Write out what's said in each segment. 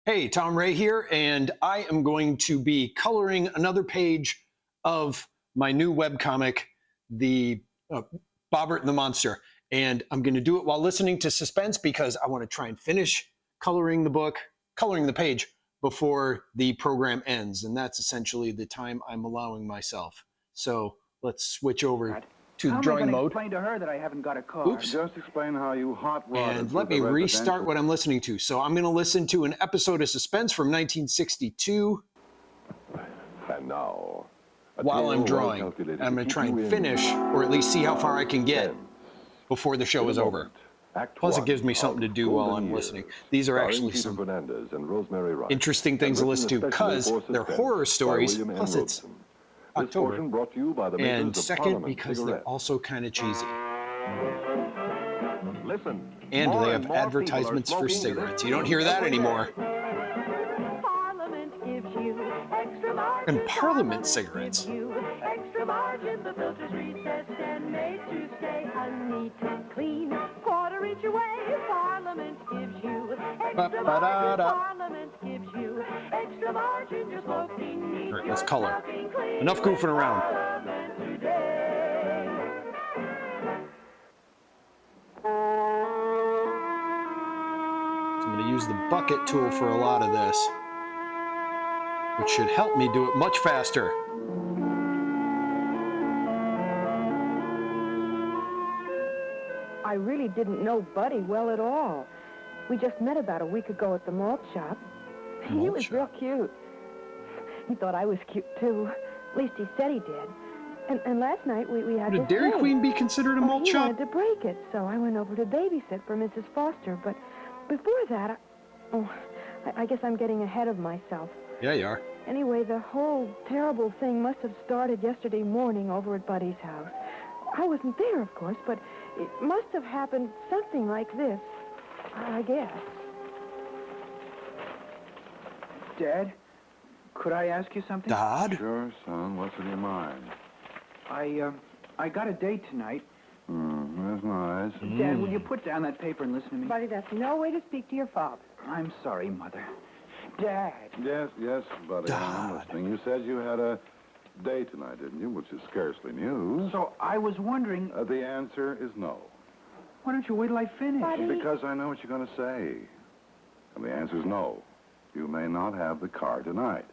Hey, Tom Ray here, and I am going to be coloring another page of my new webcomic, the Bobert and the Monster. And I'm going to do it while listening to Suspense because I want to try and finish coloring the page before the program ends. And that's essentially the time I'm allowing myself. So let's switch over to the drawing mode. Explain to her that I haven't got a car. Oops. Just explain how you hot rodded. And let me restart what I'm listening to. So I'm going to listen to an episode of Suspense from 1962. And now, while I'm drawing. I'm going to try and finish, or at least see how far I can get before the show is over. Plus, it gives me something to do while I'm listening. These are actually some interesting things to listen to because they're horror stories, plus it's October. And second, because they're also kind of cheesy. And they have advertisements for cigarettes. You don't hear that anymore. And Parliament cigarettes. Extra margin, the filters recessed and made to stay neat and clean. Quarter inch away, Parliament gives you extra margin. Parliament gives you extra margin, just looking neat. All right, let's color. Enough goofing around. So I'm going to use the bucket tool for a lot of this, which should help me do it much faster. I really didn't know Buddy well at all. We just met about a week ago at the malt shop. He was real cute. He thought I was cute, too. At least he said he did. And last night we had Would a Dairy Queen be considered a malt shop? He wanted to break it, so I went over to babysit for Mrs. Foster. But before that, I guess I'm getting ahead of myself. Yeah, you are. Anyway, the whole terrible thing must have started yesterday morning over at Buddy's house. I wasn't there, of course, but it must have happened something like this, I guess. Dad, could I ask you something? Dad? Sure, son. What's in your mind? I got a date tonight. That's nice. Dad, will you put down that paper and listen to me? Buddy, that's no way to speak to your father. I'm sorry, Mother. Dad. Yes, buddy. I'm listening. You said you had a date tonight, didn't you? Which is scarcely news. So I was wondering... the answer is no. Why don't you wait till I finish? Buddy. Because I know what you're going to say. And the answer is no. You may not have the car tonight.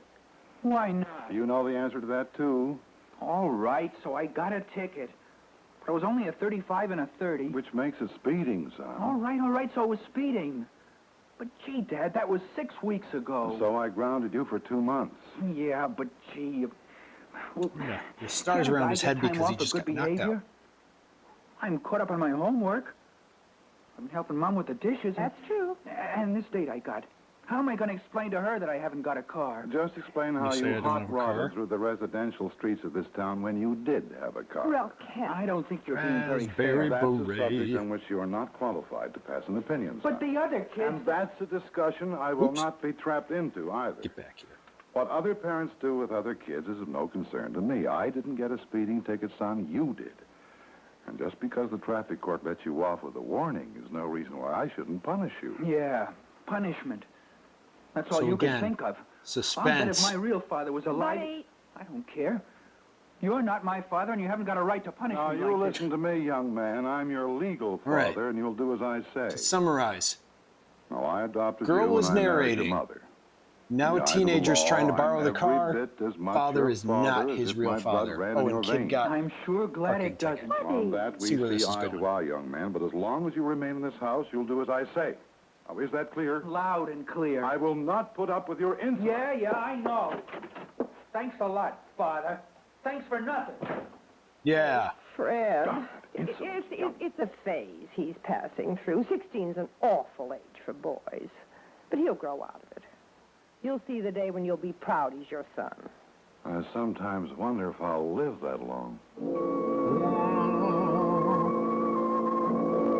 Why not? You know the answer to that, too. All right, so I got a ticket. But it was only a 35 and a 30. Which makes it speeding, son. All right, so it was speeding. But, gee, Dad, that was 6 weeks ago. So I grounded you for 2 months. Yeah, but, gee... Well, yeah, the stars around his head because he just got knocked out. I'm caught up on my homework. I've been helping Mom with the dishes. That's true. And this date I got. How am I going to explain to her that I haven't got a car? Just explain how you hot rodded through the residential streets of this town when you did have a car. Well, Ken, I don't think you're being very fair. That's a subject on which you are not qualified to pass an opinion, son. But the other kids... And that's a discussion I will not be trapped into either. Get back here. What other parents do with other kids is of no concern to me. I didn't get a speeding ticket, son. You did. And just because the traffic court let you off with a warning is no reason why I shouldn't punish you. Yeah, punishment. That's all So you again, can think of. Suspense. I bet if my real father was alive... Buddy. I don't care. You're not my father, and you haven't got a right to punish Now, me you like listen to me, young man. I'm your legal father, and you'll do as I say. To summarize, Now, I adopted girl you was when I married your narrating. mother. Now a The teenager's law, trying to borrow the I'm car. every bit as much Father your is not father his as real my blood father. ran Oh, in and your kid veins. got I'm sure glad parking it doesn't. ticket. On that, we See where this is eye to going. eye, young man, but as long as you remain in this house, you'll do as I say. Now, is that clear? Loud and clear. I will not put up with your insolence. Yeah, I know. Thanks a lot, Father. Thanks for nothing. Yeah. Fred, Insolent. it's a phase he's passing through. 16's an awful age for boys. But he'll grow out of it. You'll see the day when you'll be proud he's your son. I sometimes wonder if I'll live that long.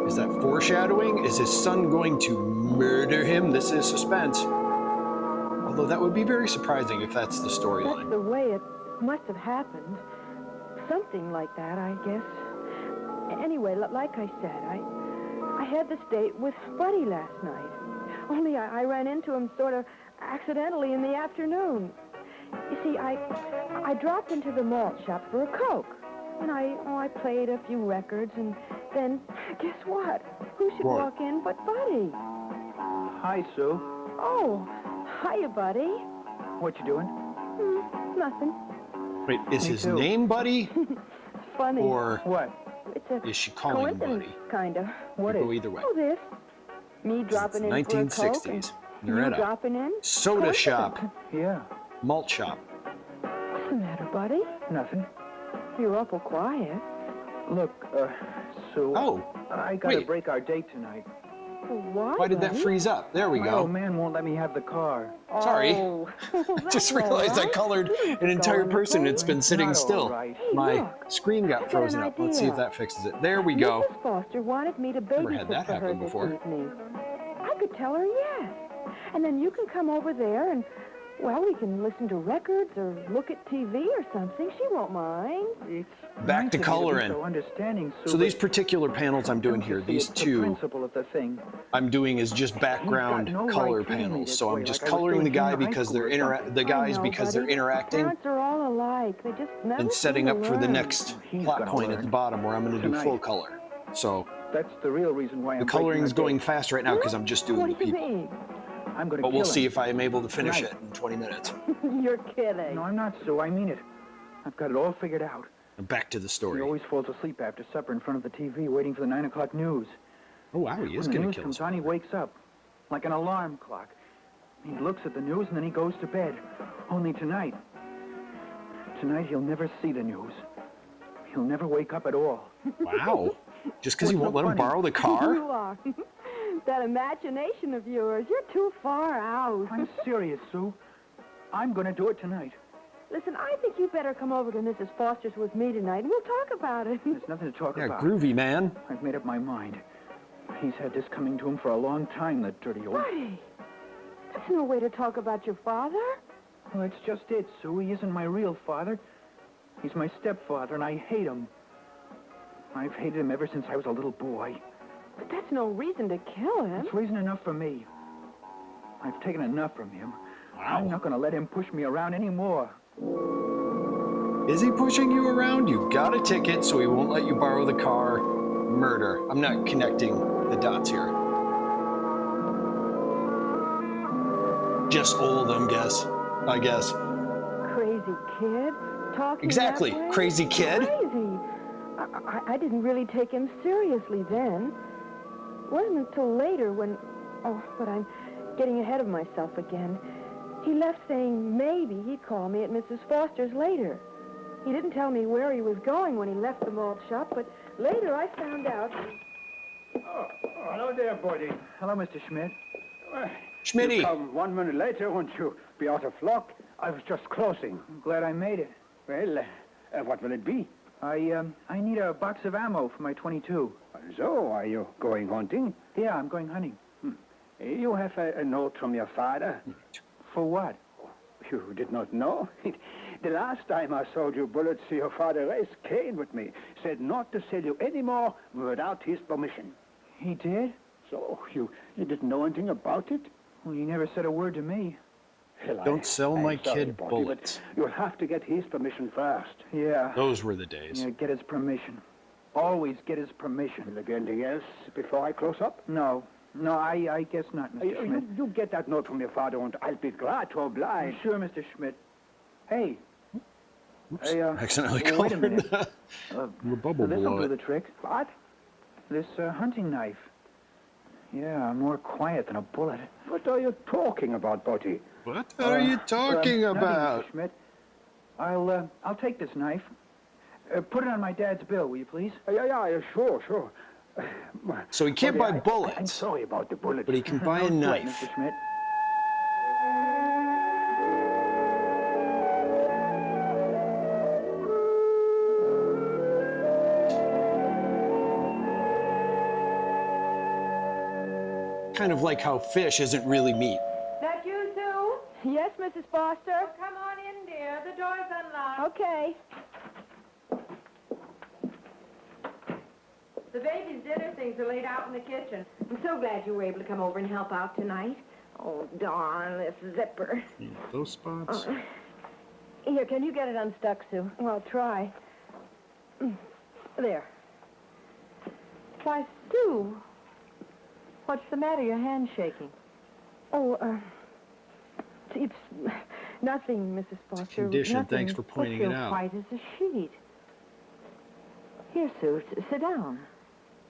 Is that foreshadowing? Is his son going to murder him? This is Suspense. Although that would be very surprising if that's the That's storyline. the way it must have happened. Something like that, I guess. Anyway, like I said, I had this date with Buddy last night. Only I ran into him sort of accidentally in the afternoon. You see, I dropped into the malt shop for a Coke. And I played a few records, and then, guess what? Who should What? walk in but Buddy? Hi, Sue. Oh, hiya, Buddy. What you doing? Nothing. Wait, is Me his too. name Buddy? Funny. Or What? It's a is she calling him coincidence, Buddy? kind of. What Go is? either way. Oh, this. Me It's dropping in for a Coke, and 1960s. You're you at a dropping in? soda Coincidence. shop, Yeah. malt shop. What's the matter, Buddy? Nothing. You're awful quiet. Look, Sue. Oh, I gotta wait. break our date tonight. Why? Why did that Buddy? freeze up? There we My go. old man won't let me have the car. Sorry. Oh, Just that's all realized I right. colored You didn't an entire go on the person. phone. It's been sitting Not all still. right. Hey, My look. screen I got got frozen an up. Let's see if idea. that fixes it. There we go. Mrs. Foster wanted me to Never had babysit that for her happen this before. evening. I could tell her yes. And then you can come over there and, well, we can listen to records or look at TV or something. She won't mind. It's Back nice to of you coloring. be so understanding, Sue. So these but particular panels I'm doing here, don't you see these it's the two principle of the thing. I'm doing is just background no color right treating me panels. this So way, I'm just like I was coloring the doing guy junior high because school they're or something. the guys I know, because they're buddy. interacting Parents are all alike. They just never and setting seem up to for the learn. next He's plot gonna point at learn. the bottom where I'm going to do Tonight. full color. So That's the real reason why the I'm breaking coloring's our going date. fast right now because I'm just doing What the do you people. mean? I'm gonna But kill we'll see him. if I am able to finish Tonight. it in 20 minutes. You're kidding. No, I'm not, Sue. I mean it. I've got it all figured out. And back to the He story. always falls asleep after supper in front of the TV, waiting for the 9 o'clock news. Oh wow, he is When the going news to kill comes us. on, he wakes up, like an alarm clock. He looks at the news and then he goes to bed. Only tonight he'll never see the news. He'll never wake up at all. Wow. Just because he What's won't so let him funny? borrow the car? You are. That imagination of yours, you're too far out. I'm serious, Sue. I'm going to do it tonight. Listen, I think you better come over to Mrs. Foster's with me tonight, and we'll talk about it. There's nothing to talk Yeah, about. groovy, man. I've made up my mind. He's had this coming to him for a long time, that dirty old... Buddy, that's no way to talk about your father. Well, that's just it, Sue. He isn't my real father. He's my stepfather, and I hate him. I've hated him ever since I was a little boy. But that's no reason to kill him. It's reason enough for me. I've taken enough from him. I'm Wow. not going to let him push me around anymore. Is he pushing you around? You got a ticket, so he won't let you borrow the car. Murder. I'm not connecting the dots here. Just old, I guess. Crazy kid. Talking Exactly. that way? Crazy kid. Crazy. I didn't really take him seriously then. It wasn't until later when... Oh, but I'm getting ahead of myself again. He left saying maybe he'd call me at Mrs. Foster's later. He didn't tell me where he was going when he left the malt shop, but later I found out... Oh, hello there, buddy. Hello, Mr. Schmidt. You Schmitty. come 1 minute later, won't you be out of luck? I was just closing. I'm glad I made it. Well, what will it be? I need a box of ammo for my 22. So, are you going hunting? Yeah, I'm going hunting. You have a note from your father? For what? You did not know? The last time I sold you bullets, your father raised Cain with me. Said not to sell you any more without his permission. He did? So, you didn't know anything about it? Well, he never said a word to me. Well, Don't sell I'm my sorry, kid buddy, bullets. but you'll have to get his permission first. Yeah. Those were the days. Yeah, get his permission. Always get his permission. Will there be anything else before I close up? No, I guess not, Mr. Schmidt. You get that note from your father, and I'll be glad to oblige. Sure, Mr. Schmidt. Hey. Oops. Hey, Accidentally wait a colored. minute. Your bubble This'll blew do it. the trick. What? This hunting knife. Yeah, more quiet than a bullet. What are you talking about, buddy? What are you talking nothing, about? Mr. Schmidt. I'll take this knife. Put it on my dad's bill, will you please? Yeah, sure. So he can't Buddy, buy I'm bullets, sorry about the bullet. but he can buy a No sweat, knife. Mr. Schmidt. Kind of like how fish isn't really meat. That you, Sue? Yes, Mrs. Foster? Come on in, dear. The door's unlocked. Okay. The baby's dinner things are laid out in the kitchen. I'm so glad you were able to come over and help out tonight. Oh, darn this zipper. Those spots. Here, can you get it unstuck, Sue? Well, I'll try. There. Why, Sue, what's the matter? Your hand's shaking. Oh, it's nothing, Mrs. Foster. Condition. Nothing. Thanks for pointing it out. White as a sheet. Here, Sue, sit down.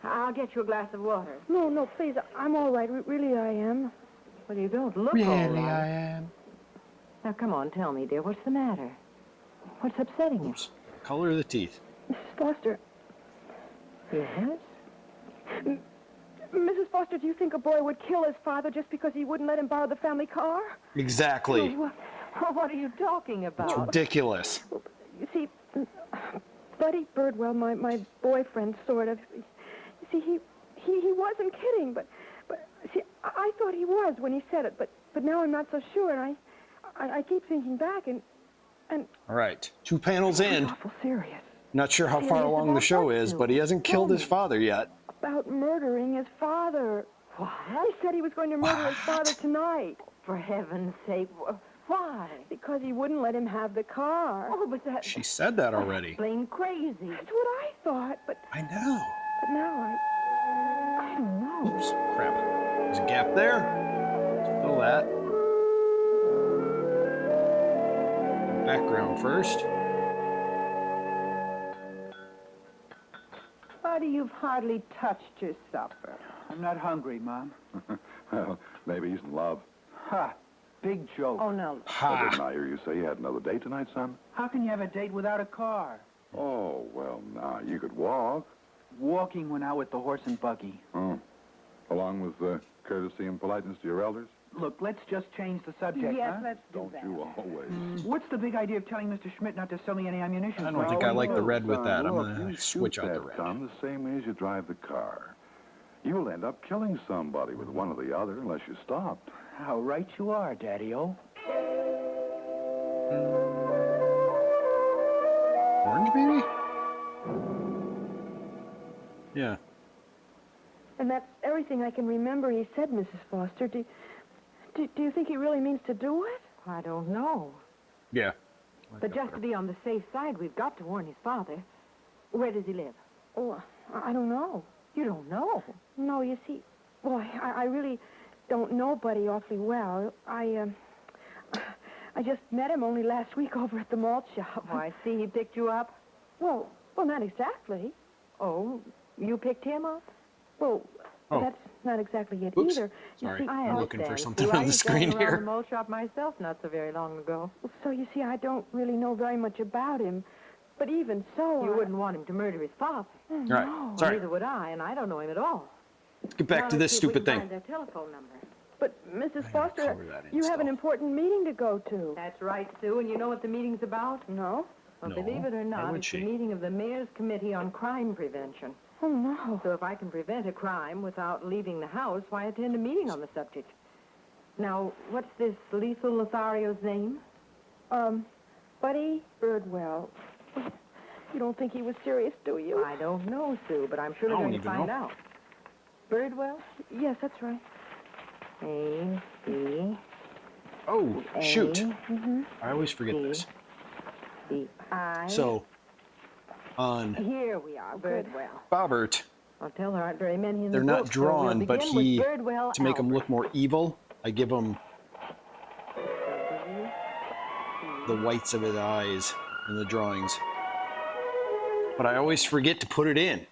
I'll get you a glass of water. No, please. I'm all right. Really, I am. Well, you don't look all right. Really, I am. Now, come on, tell me, dear. What's the matter? What's upsetting you? Color of the teeth. Mrs. Foster. Yes? Mrs. Foster, do you think a boy would kill his father just because he wouldn't let him borrow the family car? Exactly. What are you talking about? It's ridiculous. You see, Buddy Birdwell, my boyfriend, sort of. You see, he wasn't kidding, but see, I thought he was when he said it, but now I'm not so sure, and I keep thinking back, and All right, 2 panels in. awful serious. Not sure how far Serious along the about show what, is, Sue? but he hasn't killed his father yet. About murdering his father. What? He said he was going to murder his father tonight. For heaven's sake, why? Because he wouldn't let him have the car. Oh, but that's She said that already. plain crazy. That's what I thought, but I know. now I don't know. Oops, crap. There's a gap there. Let's fill that. Background first. Buddy, you've hardly touched your supper. I'm not hungry, Mom. Well, maybe he's in love. Ha! Big joke. Oh, no. Oh, didn't I hear you say you had another date tonight, son? How can you have a date without a car? Oh, well, now, you could walk. Walking went out with the horse and buggy. Oh. Along with courtesy and politeness to your elders? Look, let's just change the subject, Yes, huh? let's do Don't that. you always? What's the big idea of telling Mr. Schmidt not to sell me any ammunition? I don't think I like the red with that. I'm Look, going you to switch shoot out the that red. gun the same way as you drive the car. You'll end up killing somebody with one or the other unless you stop. How right you are, Daddy-O. Orange, maybe? Yeah. And that's everything I can remember he said, Mrs. Foster. Do you think he really means to do it? I don't know. Yeah. But just to be on the safe side, we've got to warn his father. Where does he live? Oh, I don't know. You don't know? No, you see, well, I really don't know Buddy awfully well. I just met him only last week over at the malt shop. Oh, I see. He picked you up? Well, not exactly. Oh, you picked him up? Well, Oh. that's not exactly it Oops. either. Sorry, You see, I'm looking for understand. something See, on the screen I was down around here. the malt shop myself not so very long ago. So, you see, I don't really know very much about him. But even so, you wouldn't want him to murder his father. All right, No, sorry. neither would I, and I don't know him at all. Let's get back to this stupid thing. Find their telephone number. But, Mrs. gotta Foster, cover that in you have an stuff. important meeting to go to. That's right, Sue, and you know what the meeting's about? No. Well, No. believe it or Why not, would it's she? the meeting of the Mayor's Committee on Crime Prevention. Oh, no. So if I can prevent a crime without leaving the house, why attend a meeting on the subject? Now, what's this lethal Lothario's name? Buddy Birdwell. You don't think he was serious, do you? I don't know, Sue, but I'm sure I they're don't going to even find know. out. Birdwell? Yes, that's right. A, B, Oh, shoot. Mm-hmm. I always forget this. B, I. So, on Here we are, Birdwell. Bobert, I'll tell there aren't very many in they're the not book, so we'll drawn, but begin with he, Birdwell to make him Albert. look more evil, I give him the whites of his eyes in the drawings. But I always forget to put it in.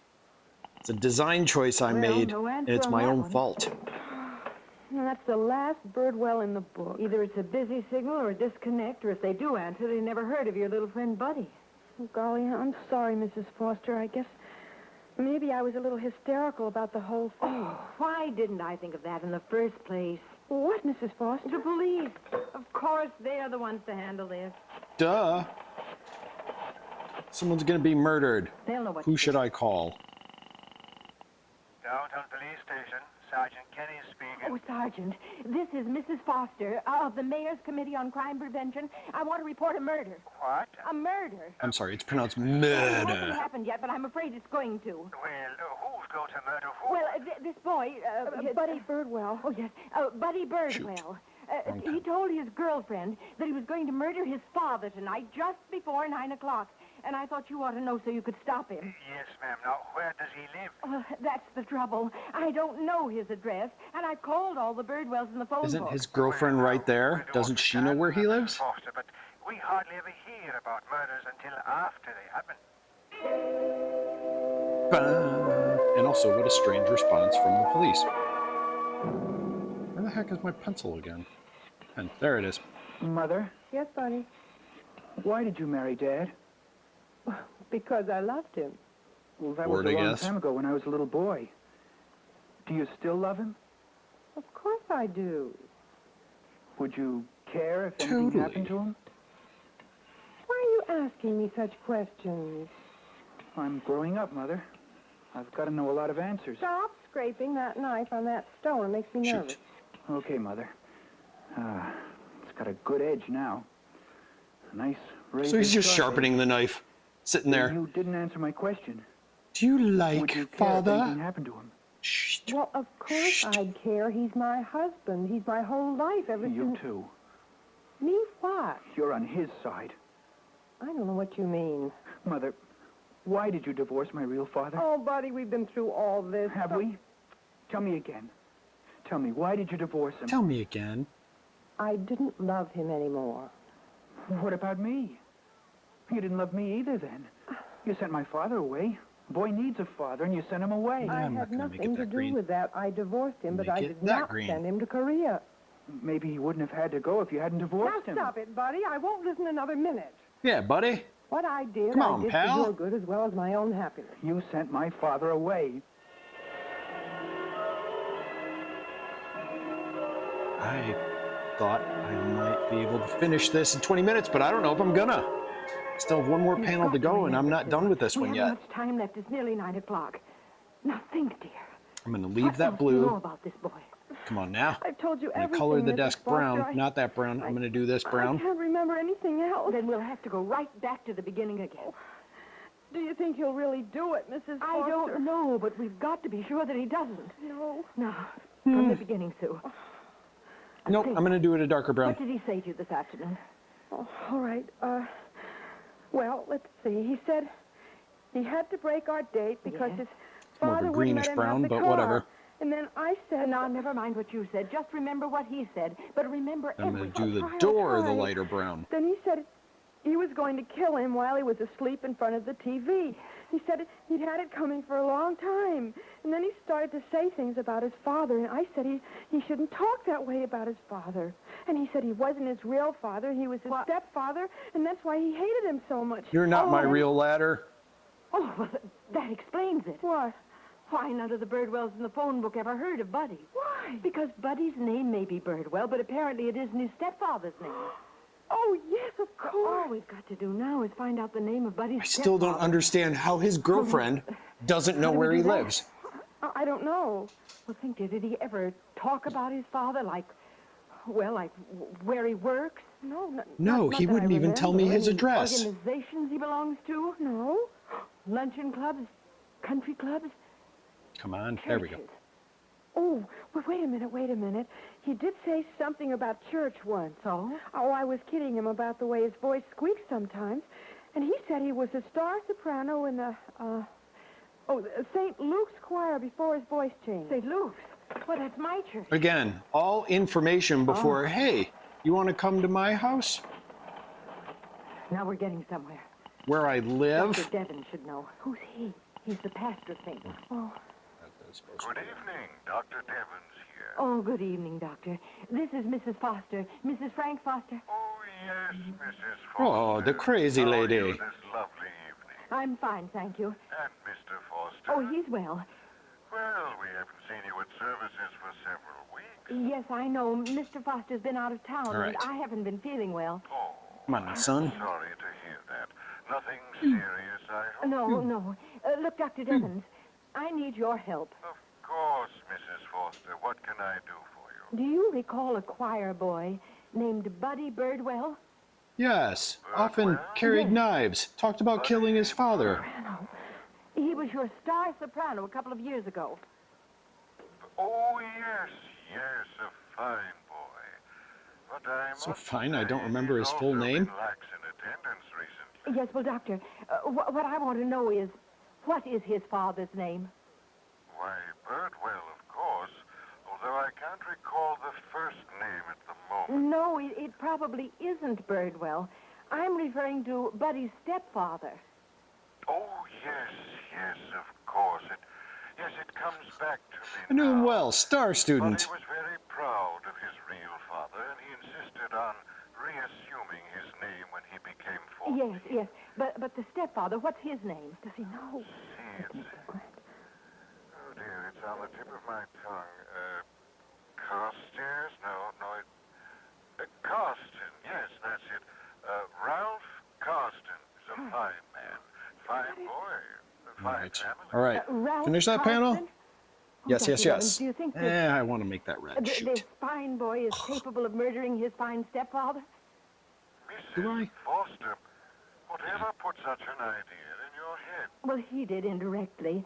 It's a design choice I Well, made, no and answer it's on my that own one. fault. And that's the last Birdwell in the book. Either it's a busy signal or a disconnect, or if they do answer, they never heard of your little friend Buddy. Oh, golly, I'm sorry, Mrs. Foster. I guess maybe I was a little hysterical about the whole thing. Oh, why didn't I think of that in the first place? What, Mrs. Foster? The police. Of course, they are the ones to handle this. Duh. Someone's gonna be murdered. They'll know what Who to should do. I call? Downtown Police Station, Sergeant Kenny speaking. Oh, Sergeant, this is Mrs. Foster of the Mayor's Committee on Crime Prevention. I want to report a murder. What? A murder. I'm sorry, it's pronounced It hasn't murder. happened yet, but I'm afraid it's going to. Well, who's go to murder who? Well, this boy... Buddy Birdwell. Oh, yes. Buddy Birdwell. He told his girlfriend that he was going to murder his father tonight just before 9 o'clock. And I thought you ought to know so you could stop him. Yes, ma'am. Now, where does he live? That's the trouble. I don't know his address, and I've called all the Birdwells in the phone Isn't book. his girlfriend right there? Doesn't she know where he lives? Foster, but we hardly ever hear about murders until after they happen. And also, what a strange response from the police. Where the heck is my pencil again? And there it is. Mother, Yes, Bunny. why did you marry Dad? Because I loved him. Well, that Bored, was a I long guess. time ago when I was a little boy. Do you still love him? Of course I do. Would you care if anything Totally. happened to him? Why are you asking me such questions? I'm growing up, Mother. I've got to know a lot of answers. Stop scraping that knife on that stone. It makes me Shoot. nervous. Okay, Mother. It's got a good edge now. A nice razor So he's just sharp sharpening the knife, sitting edge. there. You didn't answer my question. Do you Would like you care if anything father? happened to him? Shh. Well, of course Shh. I'd care. He's my husband. He's my whole life ever You since... too. Me what? You're on his side. I don't know what you mean. Mother, why did you divorce my real father? Oh, Buddy, we've been through all this. Have we? Tell me again. Tell me, why did you divorce him? Tell me again. I didn't love him anymore. What about me? You didn't love me either then. You sent my father away. A boy needs a father, and you sent him away. Yeah, I I'm not had gonna make it nothing to that do green. with that. I divorced him, but Make I it did that not green. send him to Korea. Maybe he wouldn't have had to go if you hadn't divorced Now him. stop it, Buddy. I won't listen another minute. Yeah, buddy. What I did, Come I on, did pal. for your good as well as my own happiness. You sent my father away. I thought I might be able to finish this in 20 minutes, but I don't know if I'm gonna. Still have one more You've panel got to go, and I'm remember, not done with this we one haven't yet. much time left. It's nearly 9 o'clock. Now think, dear. I'm gonna leave What that else do you know blue. about this boy? Come on now. I've told you I'm gonna everything, color the Mrs. desk Foster. brown, not that brown. I'm gonna do this I brown. can't remember anything else. Then we'll have to go right back to the beginning again. Do you think he'll really do it, Mrs. Foster? I don't know, but we've got to be sure that he doesn't. No. Now, from the beginning, Sue. Nope, I'm gonna do it a darker brown. What did he say to you this afternoon? Oh, all right. Well, let's see. He said he had to break our date because Yes. his More of a father wouldn't greenish let him brown, have the but car. whatever. And then I said... Now, never mind what you said. Just remember what he said. But remember I'm gonna everything. do the I'll door the try. lighter brown. Then he said he was going to kill him while he was asleep in front of the TV. He said he'd had it coming for a long time. And then he started to say things about his father, and I said he shouldn't talk that way about his father. And he said he wasn't his real father, he was his stepfather, and that's why he hated him so much. You're not my and- real ladder. Oh, well, that explains it. What? Why, none of the Birdwells in the phone book ever heard of Buddy. Why? Because Buddy's name may be Birdwell, but apparently it isn't his stepfather's name. Oh, yes, of All course. we've got to do now is find out the name of Buddy's I still don't stepfather. understand how his girlfriend doesn't know How do we where do he that? lives. I don't know. Well, think, dear, did he ever talk about his father, like where he works? No, No, not he that I wouldn't even tell me remember. his address. Organizations he belongs to? No. Luncheon clubs? Country clubs? Come on, there we go. Churches? Oh, well, wait a minute. He did say something about church once. So? Oh, I was kidding him about the way his voice squeaks sometimes. And he said he was a star soprano in the, St. Luke's choir before his voice changed. St. Luke's? Well, that's my church. Again, all information before, hey, you want to come to my house Now we're getting somewhere. where I live? Dr. Devon should know. Who's he? He's the pastor of St. Luke's. Oh, Good evening. Dr. Devon's here. Oh, good evening, Doctor. This is Mrs. Foster. Mrs. Frank Foster. Oh, yes, Mrs. Oh, Foster. the crazy How are lady. you this lovely evening? I'm fine, thank you. And Mr. Foster? Oh, he's well. Well, we haven't seen you at services for several weeks. Yes, I know. Mr. Foster's been out of town, All right. and I haven't been feeling well. Oh, Come on, son. sorry to hear that. Nothing serious, I hope? No. Look, Dr. Devons, I need your help. Of course, Mrs. Foster. What can I do for you? Do you recall a choir boy named Buddy Birdwell? Yes, often carried knives, talked about killing his father. He was your star soprano a couple of years ago. Oh, yes, yes, a fine boy. But I So must fine, I say, don't remember he's his full also name. been lax in attendance recently. Yes, well, Doctor, what I want to know is, what is his father's name? Why, Birdwell, of course, although I can't recall the first name at the moment. No, it probably isn't Birdwell. I'm referring to Buddy's stepfather. Oh, yes, yes, of course. It comes back to me I knew him now. well, star But student. he was very proud of his real father, and he insisted on reassuming his name when he became 14. Yes, but the stepfather, what's his name? Does he know? See, oh dear, it's on the tip of my tongue. Carstairs? No, Carston. Yes, that's it. Ralph Carston is a fine man, fine boy, a fine family. All right. Ralph Finish that panel? Carston? Oh, Yes, Dr. yes, Evans, yes. do you think that I want to make that red. this Shoot. fine boy is capable of murdering his fine stepfather? Do Mrs. I? Foster, whatever put such an idea in your head? Well, he did indirectly.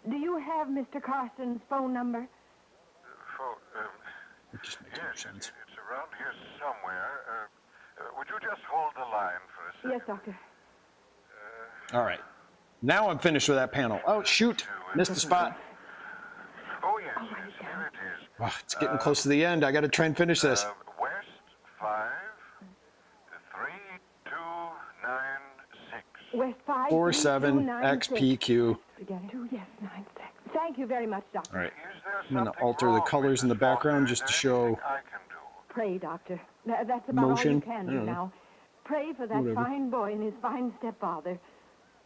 Do you have Mr. Carston's phone number? It just makes Yes, more sense. it's around here somewhere. Would you just hold the line for a second? Yes, Doctor. All right. Now I'm finished with that panel. Oh, shoot. Missed the spot. Oh, yes, yes, here it is. Oh, it's getting close to the end. I got to try and finish this. West 5, 3296. West 5 47XPQ. Forget it. 2, yes, 9, 6. Thank you very much, Doctor. All right. Is there I'm going to something alter the wrong, colors in the Mrs. background Foster? just to Is there show anything I can do? Pray, Doctor. That's about Motion. all you can I do don't know. now. Pray for that Whatever. fine boy and his fine stepfather.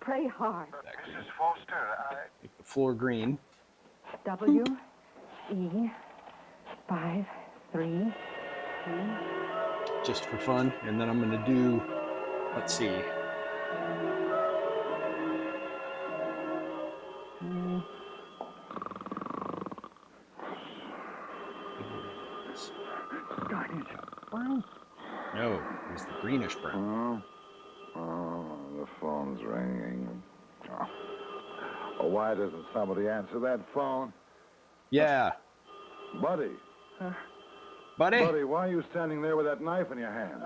Pray hard. Mrs. Foster, make the floor green. W E 5 3 Just for fun. And then I'm going to do, let's see. Darn it. Brown? No, it was the greenish brown. Oh, the phone's ringing. Oh, why doesn't somebody answer that phone? Yeah. Buddy, Buddy? why are you standing there with that knife in your hand?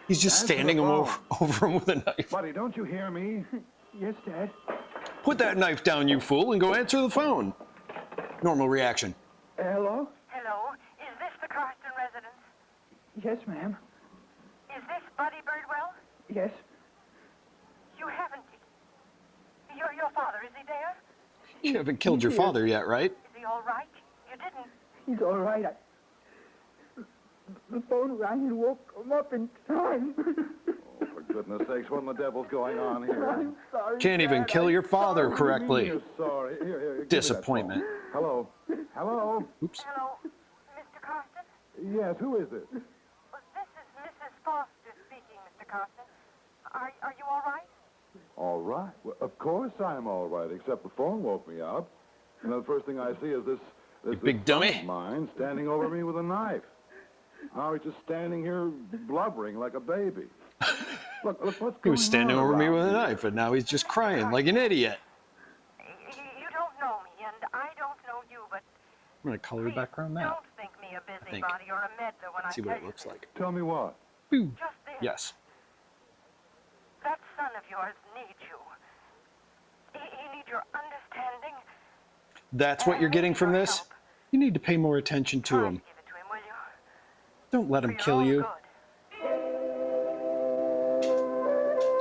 He's just Answer standing the him phone. over him with a knife. Buddy, don't you hear me? Yes, Dad. Put that knife down, you fool, and go answer the phone. Normal reaction. Hello? Hello, is this the Carston residence? Yes, ma'am. Is this Buddy Birdwell? Yes. You haven't... Your father, is he there? You haven't killed your father yet, right? Is he all right? You didn't... He's all right. The phone rang and woke him up in time. Oh, for goodness sakes, what in the devil's going on here? I'm sorry. Can't even Dad. kill your father correctly. You're sorry. Here, give me that Disappointment. phone. Hello? Hello? Oops. Hello, Mr. Carston? Yes, who is this? Well, this is Mrs. Foster speaking, Mr. Carston. Are you all right? All right. Well, of course I'm all right, except the phone woke me up. And the first thing I see is this big son dummy. of mine standing over me with a knife. Now he's just standing here blubbering like a baby. Look, what's going on? He was standing over me around with a here? knife, and now he's just crying like an idiot. You don't know me, and I don't know you, but I'm going to color the please background now. don't think me a busybody or a meddler when I See tell what it you looks this. like. Tell me what? Boo. Just this. Yes. That son of yours needs you. He needs your understanding. That's what you're getting from this? You need to pay more attention to Try him. to give it to him, will you? Don't let For him your kill own you. good.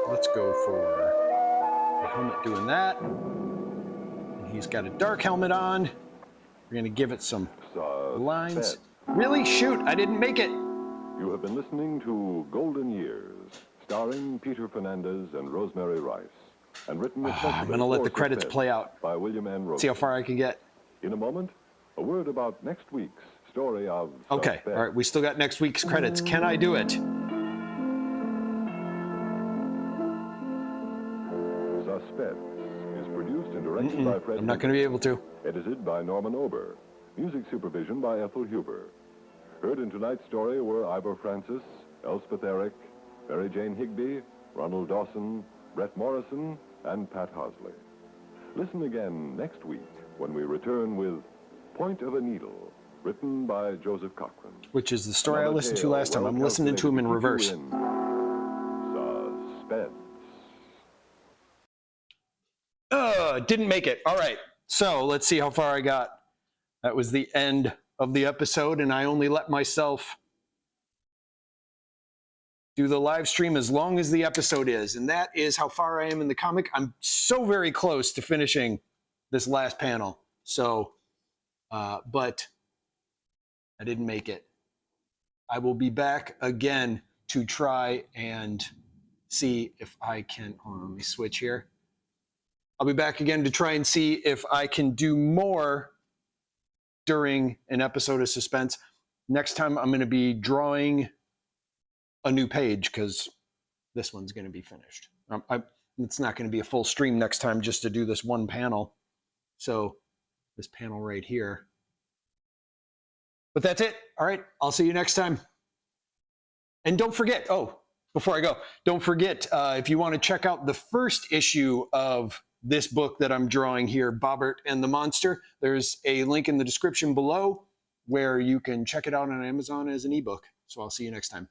Let's go for the helmet doing that. And he's got a dark helmet on. We're going to give it some lines. Suspense. Really? Shoot, I didn't make it. You have been listening to Golden Years, starring Peter Fernandez and Rosemary Rice, and written especially I'm going to let for the credits Suspense play out. by William N. Rosen. See how far I can get. In a moment, a word about next week's story of Okay, Suspense. all right, we still got next week's credits. Can I do it? Suspense is produced and directed by Fred I'm not going to be able to. Edited by Norman Ober. Music supervision by Ethel Huber. Heard in tonight's story were Ivor Francis, Elspeth Eric, Mary Jane Higby, Ronald Dawson, Brett Morrison, and Pat Hosley. Listen again next week when we return with Point of a Needle, written by Joseph Cochran. Which is the story I Another listened to tale last time. well I'm listening to him in calculated reverse. keep you in suspense. Didn't make it. All right. So let's see how far I got. That was the end of the episode, and I only let myself do the live stream as long as the episode is, and that is how far I am in the comic. I'm so very close to finishing this last panel. So, but I didn't make it. I will be back again to try and see if I can, hold on, let me switch here. I'll be back again to try and see if I can do more during an episode of Suspense. Next time I'm going to be drawing a new page because this one's going to be finished. It's not going to be a full stream next time just to do this one panel. So this panel right here. But that's it. All right. I'll see you next time. And don't forget, before I go, don't forget, if you want to check out the first issue of this book that I'm drawing here, Bobert and the Monster, there's a link in the description below where you can check it out on Amazon as an ebook. So I'll see you next time.